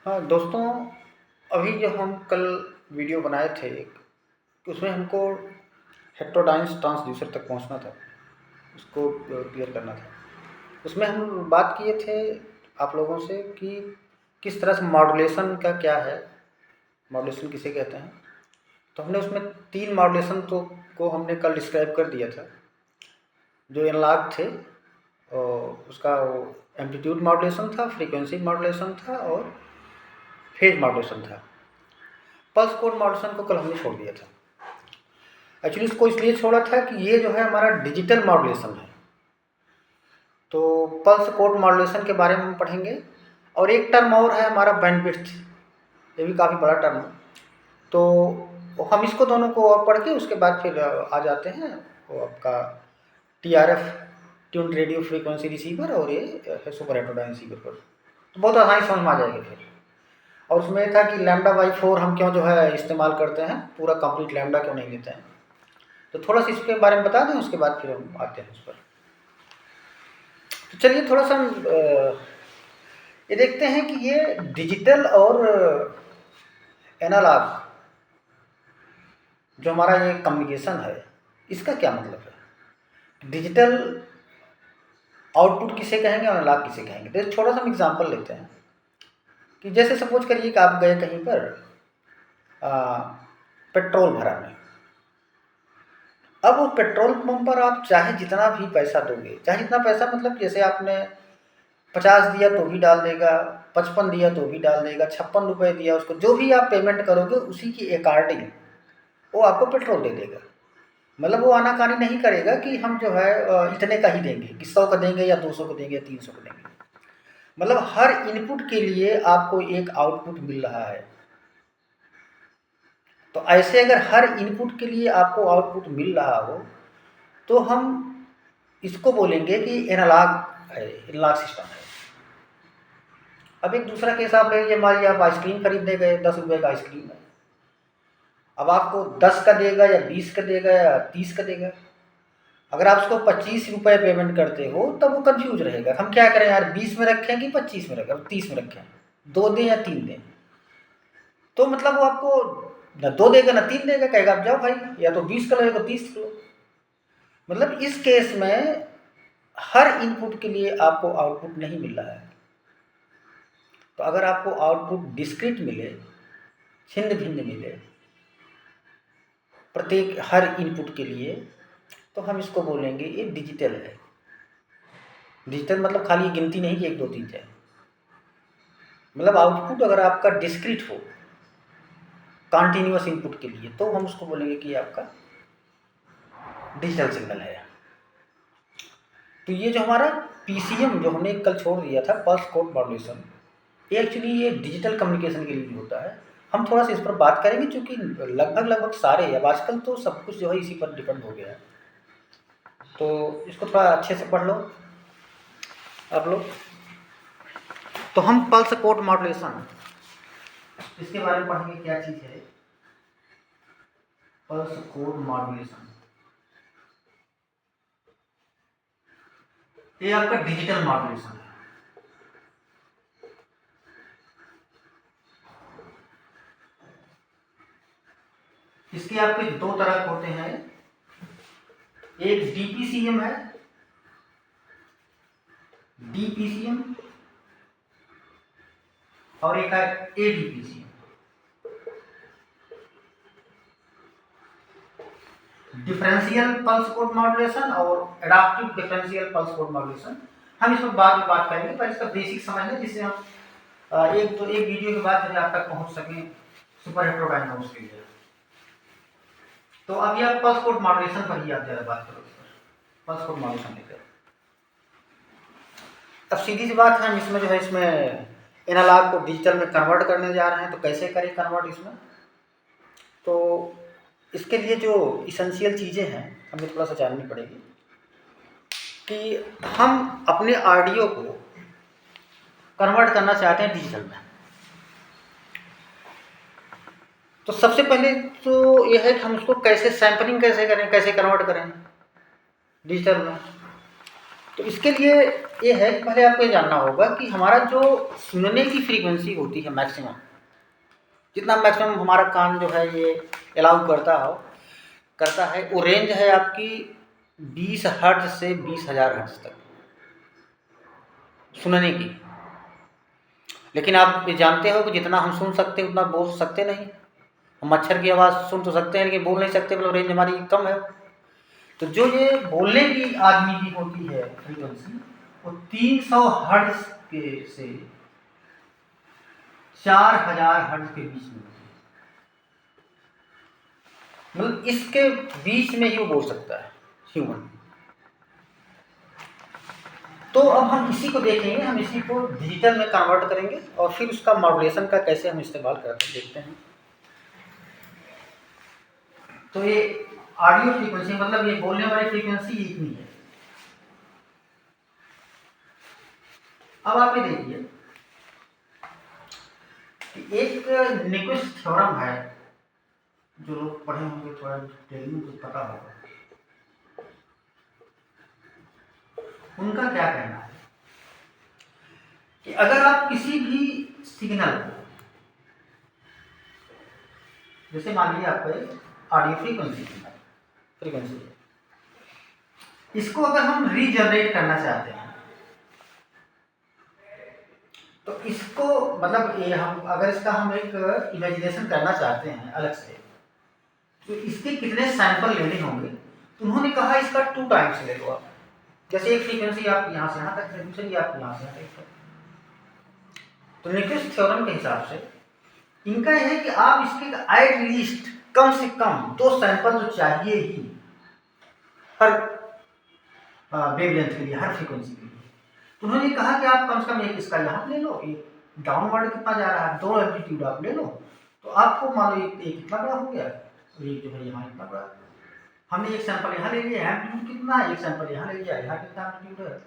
हाँ दोस्तों, अभी जो हम कल वीडियो बनाए थे उसमें हमको हेटेरोडाइन्स ट्रांसड्यूसर तक पहुंचना था, उसको क्लियर करना था। उसमें हम बात किए थे आप लोगों से कि किस तरह से मॉड्यूलेशन का क्या है, मॉड्यूलेशन किसे कहते हैं। तो हमने उसमें 3 मॉड्यूलेशन तो को हमने कल डिस्क्राइब कर दिया था। जो एनालॉग थे और उसका वो एम्पलीट्यूड मॉड्यूलेशन था, फ्रीक्वेंसी मॉड्यूलेशन था और फेज मॉड्यूलेशन था। पल्स कोड मॉड्यूलेशन को कल हमने छोड़ दिया था। एक्चुअली इसको इसलिए छोड़ा था कि ये जो है हमारा डिजिटल मॉड्यूलेशन है। तो पल्स कोड मॉड्यूलेशन के बारे में हम पढ़ेंगे और एक टर्म और है हमारा बैंडविड्थ, ये भी काफ़ी बड़ा टर्म है। तो हम इसको दोनों को और पढ़ के उसके बाद फिर आ जाते हैं वो आपका TRF tuned radio frequency receiver और ये है सुपर हेटेरोडाइन रिसीवर पर। तो बहुत आसानी समझ में आ जाएगा फिर। और उसमें ये था कि λ/4 हम क्यों जो है इस्तेमाल करते हैं, पूरा कंप्लीट लैम्डा क्यों नहीं लेते हैं। तो थोड़ा सा इसके बारे में बता दें, उसके बाद फिर हम आते हैं उस पर। तो चलिए थोड़ा सा हम ये देखते हैं कि ये डिजिटल और एनालॉग जो हमारा ये कम्युनिकेशन है, इसका क्या मतलब है। डिजिटल आउटपुट किसे कहेंगे और एनालॉग किसे कहेंगे। तो थोड़ा सा हम एग्जांपल लेते हैं कि जैसे सपोज करिए कि आप गए कहीं पर पेट्रोल भराने। अब वो पेट्रोल पंप पर आप चाहे जितना भी पैसा दोगे, चाहे जितना पैसा मतलब जैसे आपने 50 दिया तो भी डाल देगा, 55 दिया तो भी डाल देगा, 56 रुपये दिया उसको, जो भी आप पेमेंट करोगे उसी की अकॉर्डिंग वो आपको पेट्रोल दे देगा। मतलब वो आनाकानी नहीं करेगा कि हम जो है इतने का ही देंगे, कि 100 का देंगे या 200 का देंगे या 300 का देंगे। मतलब हर इनपुट के लिए आपको एक आउटपुट मिल रहा है। तो ऐसे अगर हर इनपुट के लिए आपको आउटपुट मिल रहा हो तो हम इसको बोलेंगे कि एनालॉग है, एनालॉग सिस्टम है। अब एक दूसरा केस आप ले लीजिए, मान लीजिए आप आइसक्रीम खरीदने गए, 10 रुपये का आइसक्रीम है। अब आपको 10 का देगा या 20 का देगा या 30 का देगा। अगर आप उसको 25 रुपये पेमेंट करते हो तब वो कंफ्यूज रहेगा, हम क्या करें यार, 20 में रखें कि 25 में रखें, 30 में रखें, 2 दें या 3 दें। तो मतलब वो आपको न 2 देगा न 3 देगा, कहेगा आप जाओ भाई, या तो 20 का लो या तो 30 का लो। मतलब इस केस में हर इनपुट के लिए आपको आउटपुट नहीं मिल रहा है। तो अगर आपको आउटपुट डिस्क्रीट मिले, छिन्न भिन्न मिले प्रत्येक हर इनपुट के लिए, तो हम इसको बोलेंगे ये डिजिटल है। डिजिटल मतलब खाली गिनती नहीं कि 1 2 3 4, मतलब आउटपुट अगर आपका डिस्क्रीट हो कॉन्टिन्यूअस इनपुट के लिए, तो हम उसको बोलेंगे कि आपका डिजिटल सिग्नल है। तो ये जो हमारा PCM जो हमने कल छोड़ दिया था, पल्स कोड मॉड्यूलेशन, ये एक्चुअली ये डिजिटल कम्युनिकेशन के लिए होता है। हम थोड़ा सा इस पर बात करेंगे क्योंकि लगभग सारे, अब आजकल तो सब कुछ जो है इसी पर डिपेंड हो गया है। तो इसको थोड़ा अच्छे से पढ़ लो आप लोग। तो हम पल्स कोड मॉड्यूलेशन इसके बारे में पढ़ेंगे, क्या चीज़ है पल्स कोड मॉड्यूलेशन। ये आपका डिजिटल मॉड्यूलेशन है। इसके आपके 2 तरह होते हैं, एक DPCM है, DPCM, और एक है ADPCM। Differential pulse code modulation और adaptive differential pulse code modulation, हम इस पर बाद में बात करेंगे, पर इसका बेसिक समझ लें जिससे हम एक वीडियो के बाद आप तक पहुंच सकें सुपर हेटेरोडायनामिक्स के लिए। तो अभी आप पल्स कोड मॉड्यूलेशन पर ही आप ज़्यादा बात करो, पल्स कोड मॉड्यूलेशन लेकर। अब सीधी सी बात है, हम इसमें जो है इसमें एनालॉग को डिजिटल में कन्वर्ट करने जा रहे हैं। तो कैसे करें कन्वर्ट इसमें, तो इसके लिए जो इसेंशियल चीज़ें हैं हमें थोड़ा सा जाननी पड़ेगी कि हम अपने ऑडियो को कन्वर्ट करना चाहते हैं डिजिटल में। तो सबसे पहले तो ये है कि हम उसको कैसे सैंपलिंग कैसे करें, कैसे कन्वर्ट करें डिजिटल में। तो इसके लिए ये है कि पहले आपको ये जानना होगा कि हमारा जो सुनने की फ्रीक्वेंसी होती है मैक्सिमम, जितना मैक्सिमम हमारा कान जो है ये अलाउ करता है वो रेंज है आपकी 20 हर्ट्ज से 20,000 हर्ट्ज तक सुनने की। लेकिन आप ये जानते हो कि जितना हम सुन सकते हैं उतना बोल सकते नहीं। हम मच्छर की आवाज़ सुन तो सकते हैं लेकिन बोल नहीं सकते, मतलब रेंज हमारी कम है। तो जो ये बोलने की आदमी की होती है फ्रीक्वेंसी, वो 300 हर्ट्ज के से 4000 हर्ट्ज के बीच में होती है। मतलब इसके बीच में ही वो बोल सकता है ह्यूमन। तो अब हम इसी को देखेंगे, हम इसी को डिजिटल में कन्वर्ट करेंगे और फिर उसका मॉड्यूलेशन का कैसे हम इस्तेमाल करते हैं देखते हैं। तो ये ऑडियो फ्रीक्वेंसी मतलब ये बोलने वाली फ्रीक्वेंसी इतनी है। अब आप ये देखिए कि एक न्यूक्विस्ट थ्योरम है, जो लोग पढ़े होंगे थोड़ा डिटेल में कुछ पता होगा। उनका क्या कहना है कि अगर आप किसी भी सिग्नल को, जैसे मान लीजिए आपका एक ऑडियो फ्रीक्वेंसी है, इसको अगर हम रीजनरेट करना चाहते हैं तो इसको मतलब ये हम अगर इसका हम एक इमेजिनेशन करना चाहते हैं अलग से, तो इसके कितने सैंपल लेने होंगे। तो उन्होंने कहा इसका 2 टाइम्स ले लो आप। जैसे एक फ्रीक्वेंसी आप यहाँ से यहाँ तक, दूसरी आप यहाँ से यहाँ तक। तो न्यूक्विस्ट थ्योरम के हिसाब से इनका यह है कि आप इसके एट लीस्ट कम से कम 2 सैंपल तो चाहिए ही हर वेवलेंथ के लिए, हर फ्रीक्वेंसी के लिए। तो उन्होंने कहा कि आप कम से कम एक इसका यहाँ ले लो, एक डाउनवर्ड कितना जा रहा है 2 एम्पलीट्यूड आप ले लो, तो आपको मान लो एक इतना बड़ा हो गया, एक जो है यहाँ इतना बड़ा। हमने एक सैंपल यहाँ ले लिया, एम्पलीट्यूड कितना है, एक सैंपल यहाँ ले लिया, यहाँ कितना एम्पलीट्यूड है,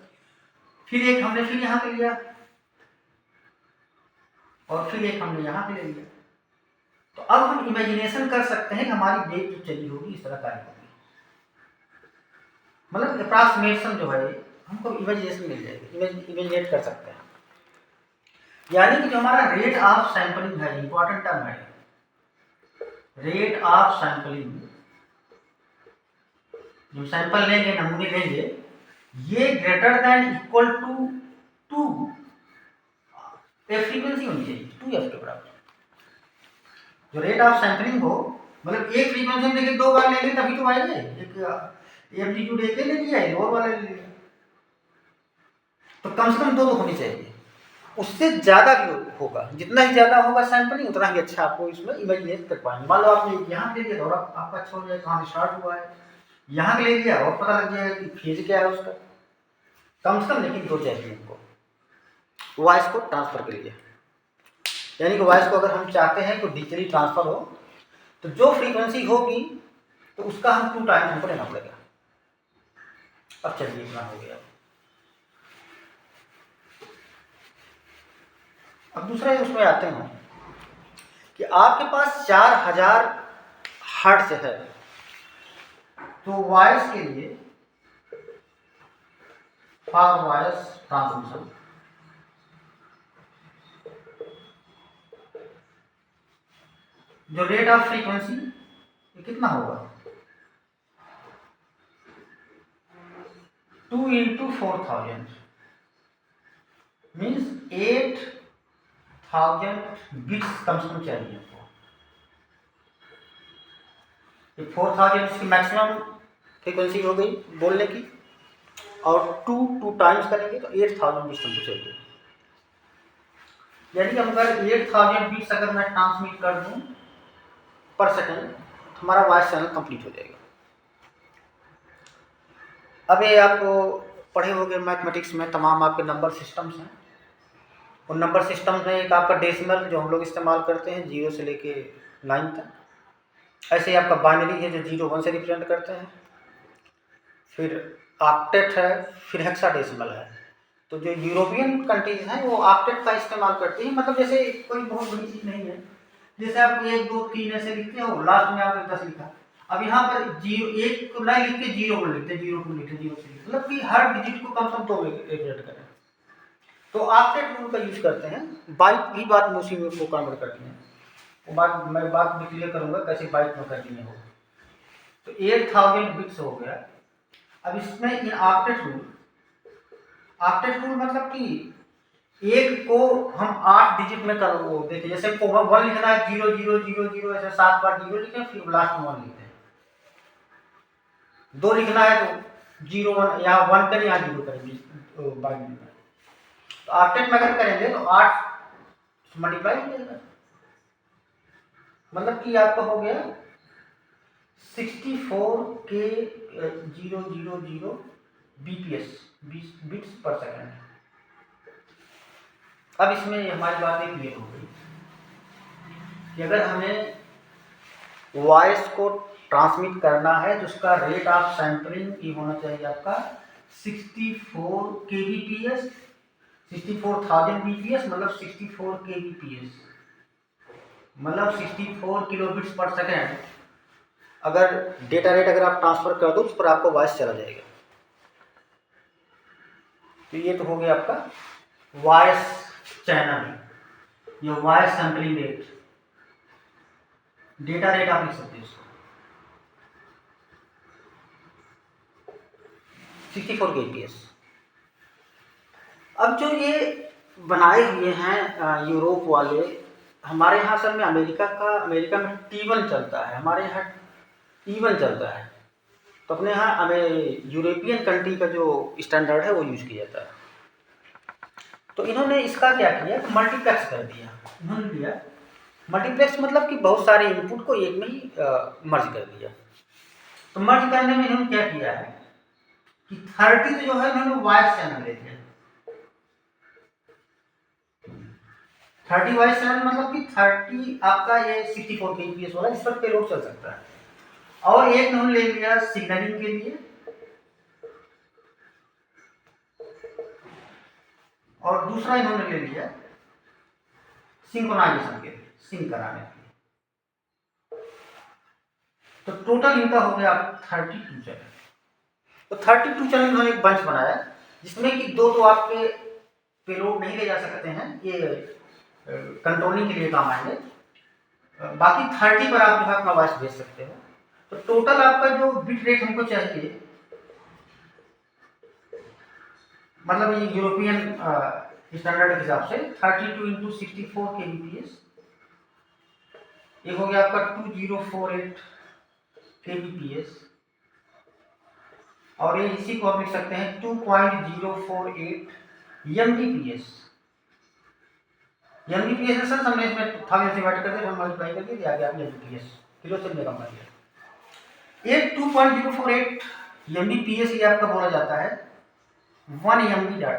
फिर एक हमने फिर यहाँ पे लिया और फिर एक हमने यहाँ पे ले लिया। तो अब हम इमेजिनेशन कर सकते हैं कि हमारी वेव जो चली होगी इस तरह कार्य होगी। मतलब अप्रॉक्सीमेशन जो है हमको इमेजिनेशन मिल जाएगी, इमेजिनेट कर सकते हैं। यानी कि जो हमारा रेट ऑफ सैंपलिंग है, इंपॉर्टेंट टर्म है, रेट ऑफ सैंपलिंग, जो सैंपल लेंगे, नमूने लेंगे, ये greater than equal to frequency होनी चाहिए 2f के बराबर। जो रेट ऑफ सैंपलिंग हो, मतलब एक फ्रीक्वेंसी हम देखिए 2 बार लेंगे तभी तो आएगा। एक एम्पलीट्यूड एक ले लिया, और वाला ले लिया, तो कम से कम 2 तो होनी चाहिए। उससे ज़्यादा भी होगा, जितना ही ज़्यादा होगा सैंपलिंग उतना ही अच्छा आपको इसमें इमेजिनेट कर पाएंगे। मान लो आपने यहाँ ले लिया और आपका अच्छा हो जाए कहाँ से स्टार्ट हुआ है, यहाँ ले लिया और पता लग जाएगा कि फेज क्या है उसका। कम से कम लेकिन 2 चाहिए हमको वॉइस को ट्रांसफर के लिए। यानी कि वॉइस को अगर हम चाहते हैं तो डिजिटली ट्रांसफर हो, तो जो फ्रीक्वेंसी होगी तो उसका हम 2 टाइम हमको लेना पड़ेगा। अब चलिए इतना हो गया। अब दूसरा उसमें आते हैं कि आपके पास 4000 हर्ट्ज है, तो वॉइस के लिए फॉर वॉइस ट्रांसमिशन जो रेट ऑफ फ्रीक्वेंसी ये कितना होगा, 2 × 4000 मीन्स 8000 बिट्स कम से कम चाहिए आपको। 4000 इसकी मैक्सिमम फ्रीक्वेंसी हो गई बोलने की, और 2 टाइम्स करेंगे तो 8000 बिट्स हमको चाहिए। यानी कि अगर 8000 बिट्स अगर मैं ट्रांसमिट कर दूं पर सेकंड, हमारा वॉइस चैनल कंप्लीट हो जाएगा। अब ये आप पढ़े होंगे मैथमेटिक्स में, तमाम आपके नंबर सिस्टम्स हैं। उन नंबर सिस्टम्स में एक आपका डेसिमल जो हम लोग इस्तेमाल करते हैं 0 से लेके 9 तक। ऐसे ही आपका बाइनरी है जो 0 1 से रिप्रेजेंट करते हैं। फिर ऑक्टेट है, फिर हेक्साडेसिमल है। तो जो यूरोपियन कंट्रीज हैं वो ऑक्टेट का इस्तेमाल करती हैं। मतलब जैसे कोई बहुत बड़ी चीज़ नहीं है, जैसे आप 1 2 3 ऐसे लिखते हो, लास्ट में आपने 10 लिखा, अब यहाँ पर जीरो एक को ना लिख के जीरो को लिखते, जीरो टू लिखते, जीरो थ्री, मतलब कि हर डिजिट को कम से कम दो रेट करें। तो ऑक्टेट रूल का यूज करते हैं। बाइट की बात में उसी में को कन्वर्ट करती हैं, वो बात मैं बाद में क्लियर करूंगा कैसे बाइट में करनी है वो। तो 8000 बिट्स हो गया। अब इसमें इन ऑक्टेट रूल मतलब कि एक को हम 8 डिजिट में कर वो देखिए, जैसे को 1 लिखना है 0000 ऐसे 7 बार 0 लिखें, फिर लास्ट में 1 लिखते हैं। 2 लिखना है तो 01 यहाँ 1 करें, यहाँ 0 करेंगे बाइट में। तो ऑक्टेट में अगर करेंगे तो 8 मल्टीप्लाई हो जाएगा, मतलब कि आपका हो गया 64K000 BPS बिट्स पर सेकंड। अब इसमें हमारी बात क्लियर हो गई कि अगर हमें वॉइस को ट्रांसमिट करना है तो उसका रेट ऑफ सैंपलिंग ये होना चाहिए आपका 64 kbps, 64,000 bps, मतलब 64 kbps, मतलब 64 किलोबिट्स पर सेकेंड। अगर डेटा रेट अगर आप ट्रांसफर कर दो उस पर आपको वॉइस चला जाएगा। तो ये तो हो गया आपका वॉइस चैनल, ये voice sampling rate, data rate आप लिख सकते हैं इसको 64 kbps। अब जो ये बनाए हुए हैं यूरोप वाले, हमारे यहाँ असल में अमेरिका में T1 चलता है, हमारे यहाँ T1 चलता है। तो अपने यहाँ हमें यूरोपियन कंट्री का जो स्टैंडर्ड है वो यूज किया जाता है। तो इन्होंने इसका क्या किया, मल्टीप्लेक्स कर दिया। इन्होंने लिया मल्टीप्लेक्स, मतलब कि बहुत सारे इनपुट को एक में ही मर्ज कर दिया। तो मर्ज करने में इन्होंने क्या किया है कि 30 जो है इन्होंने वॉइस चैनल ले लिया। 30 वॉइस चैनल मतलब कि 30 आपका ये 64 kbps वाला, इस पर पेलोड चल सकता है। और एक इन्होंने ले लिया सिग्नलिंग के लिए, और दूसरा इन्होंने ले लिया सिंक्रोनाइजेशन के लिए, सिंक कराने के लिए। तो टोटल इनका हो गया 32 चैनल। तो 32 चैनल इन्होंने एक बंच बनाया जिसमें कि दो आपके पेलोड नहीं ले जा सकते हैं, ये कंट्रोलिंग के लिए काम आएंगे, बाकी 30 पर आप जो है अपना वॉइस भेज सकते हो। तो टोटल आपका जो बिट रेट हमको चाहिए, मतलब ये यूरोपियन स्टैंडर्ड के हिसाब से 32 इंटू 64 kbps, ये हो गया आपका 2048 kbps, और ये इसी को आप लिख सकते हैं 2048 mbps। mbps सर हमने इसमें 1000 से डिवाइड कर दिया, हम मल्टीप्लाई कर दिया, आ गया mbps, किलो से मेगा बन गया। ये 2048 mbps ये आपका बोला जाता है 1 MB डेटा,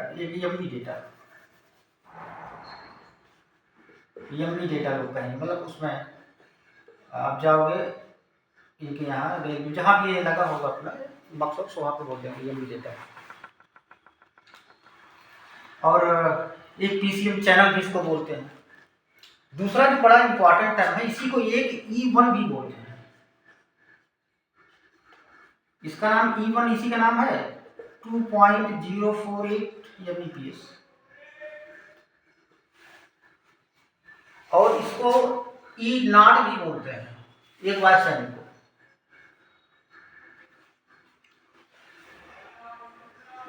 MB डेटा लोग कहेंगे, मतलब उसमें आप जाओगे इनके यहाँ जहाँ भी ये लगा होगा अपना मकसद वहाँ पे बोल देंगे MB डेटा। और एक PCM चैनल भी इसको बोलते हैं। दूसरा जो बड़ा इंपॉर्टेंट टर्म है, इसी को एक E1 भी बोलते हैं। इसका नाम E1 इसी का नाम है 2.048 mbps, और इसको E0 भी बोलते हैं, एक वॉइस चैनल को।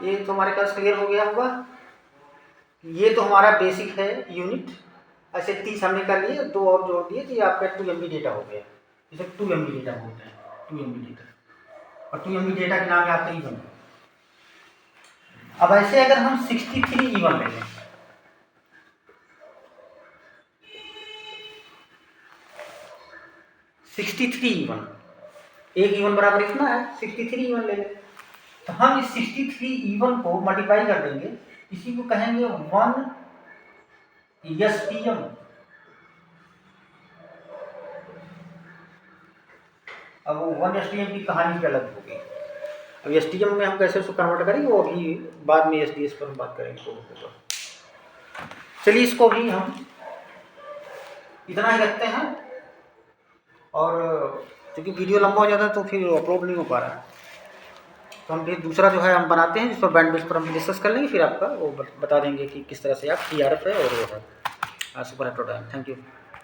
ये तो हमारे पास क्लियर हो गया होगा। ये तो हमारा बेसिक है यूनिट। ऐसे 30 हमने कर लिए, 2 और जोड़ दिए, तो ये आपका 2 MB डेटा हो गया। इसे 2 MB डेटा बोलते हैं, 2 MB डेटा, और 2 MB डेटा के नाम है आपका E1। अब ऐसे अगर हम 63 E1 ले लें, 63 E1, एक E1 बराबर इतना है, 63 E1 ले लें। तो हम इस 63 E1 को मल्टीप्लाई कर देंगे, इसी को कहेंगे 1 STM। अब वो 1 STM की कहानी भी अलग होगी। अब STM में हम कैसे उसको कन्वर्ट करेंगे वो अभी बाद में SDS पर हम बात करेंगे। तो चलिए इसको भी हम इतना ही रखते हैं, और क्योंकि वीडियो लंबा हो जाता है तो फिर अपलोड नहीं हो पा रहा है। तो हम फिर दूसरा जो है हम बनाते हैं, जिस पर बैंडविड्थ पर हम डिस्कस कर लेंगे, फिर आपका वो बता देंगे कि किस तरह से आप TRF है और वो है सुपर हेट्रोडाइन। Thank you.